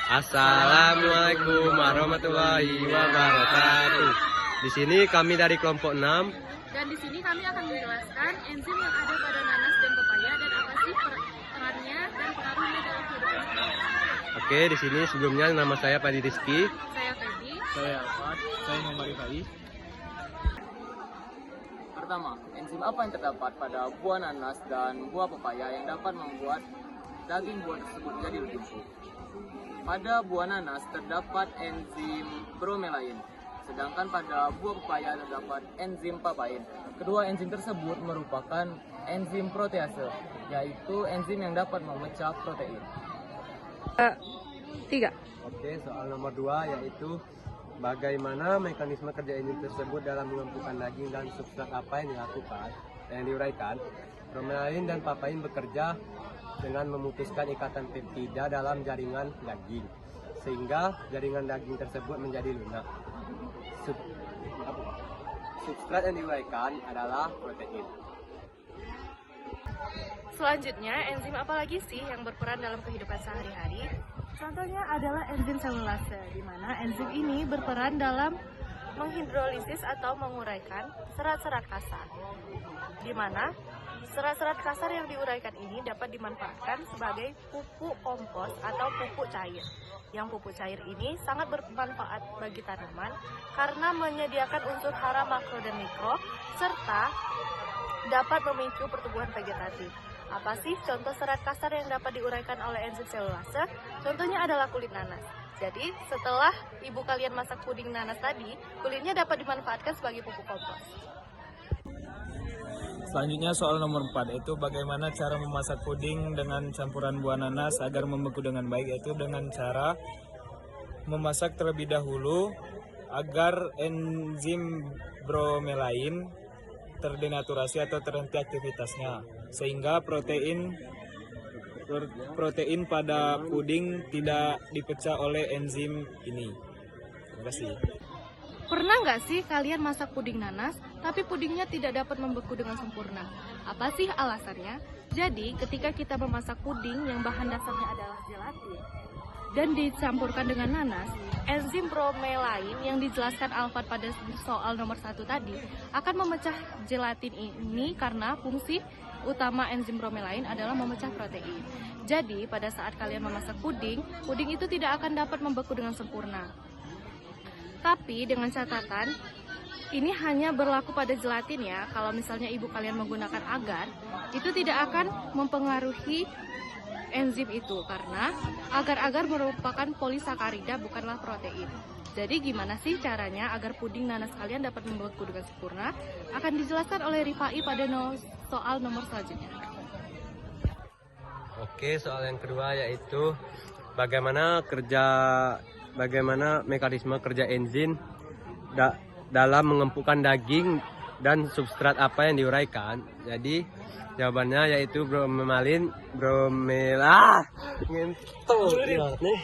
Assalamualaikum warahmatullahi wabarakatuh. Di sini kami dari kelompok 6. Dan di sini kami akan menjelaskan enzim yang ada pada nanas dan pepaya dan apa sih perannya dan pengaruhnya dalam kehidupan kita. Oke, di sini sebelumnya nama saya Padi Rizky. Saya Feby. Saya Alfat. Saya Muhammad Rifai. Pertama, enzim apa yang terdapat pada buah nanas dan buah pepaya yang dapat membuat daging buah tersebut menjadi lebih empuk? Pada buah nanas terdapat enzim bromelain, sedangkan pada buah pepaya terdapat enzim papain. Kedua enzim tersebut merupakan enzim protease, yaitu enzim yang dapat memecah protein. 3. Oke, soal nomor 2 yaitu bagaimana mekanisme kerja enzim tersebut dalam mengumpulkan daging dan substrat apa yang dilakukan yang diuraikan. Bromelain dan papain bekerja dengan memutuskan ikatan peptida dalam jaringan daging sehingga jaringan daging tersebut menjadi lunak. Substrat yang diuraikan adalah protein. Selanjutnya, enzim apa lagi sih yang berperan dalam kehidupan sehari-hari? Contohnya adalah enzim selulase, di mana enzim ini berperan dalam menghidrolisis atau menguraikan serat-serat kasar, di mana serat-serat kasar yang diuraikan ini dapat dimanfaatkan sebagai pupuk kompos atau pupuk cair. Yang pupuk cair ini sangat bermanfaat bagi tanaman karena menyediakan unsur hara makro dan mikro serta dapat memicu pertumbuhan vegetatif. Apa sih contoh serat kasar yang dapat diuraikan oleh enzim selulase? Contohnya adalah kulit nanas. Jadi, setelah ibu kalian masak puding nanas tadi, kulitnya dapat dimanfaatkan sebagai pupuk kompos. Selanjutnya soal nomor 4, yaitu bagaimana cara memasak puding dengan campuran buah nanas agar membeku dengan baik, yaitu dengan cara memasak terlebih dahulu agar enzim bromelain terdenaturasi atau terhenti aktivitasnya, sehingga protein pada puding tidak dipecah oleh enzim ini. Terima kasih. Pernah nggak sih kalian masak puding nanas, tapi pudingnya tidak dapat membeku dengan sempurna? Apa sih alasannya? Jadi, ketika kita memasak puding yang bahan dasarnya adalah gelatin dan dicampurkan dengan nanas, enzim bromelain yang dijelaskan Alfat pada soal nomor 1 tadi akan memecah gelatin ini karena fungsi utama enzim bromelain adalah memecah protein. Jadi, pada saat kalian memasak puding itu tidak akan dapat membeku dengan sempurna. Tapi dengan catatan, ini hanya berlaku pada gelatin ya. Kalau misalnya ibu kalian menggunakan agar, itu tidak akan mempengaruhi enzim itu karena agar-agar merupakan polisakarida bukanlah protein. Jadi gimana sih caranya agar puding nanas kalian dapat membeku dengan sempurna? Akan dijelaskan oleh Rifai pada soal nomor selanjutnya. Oke, soal yang kedua yaitu bagaimana mekanisme kerja enzim dalam mengempukkan daging dan substrat apa yang diuraikan. Jadi jawabannya yaitu bromelain, ngentot nih.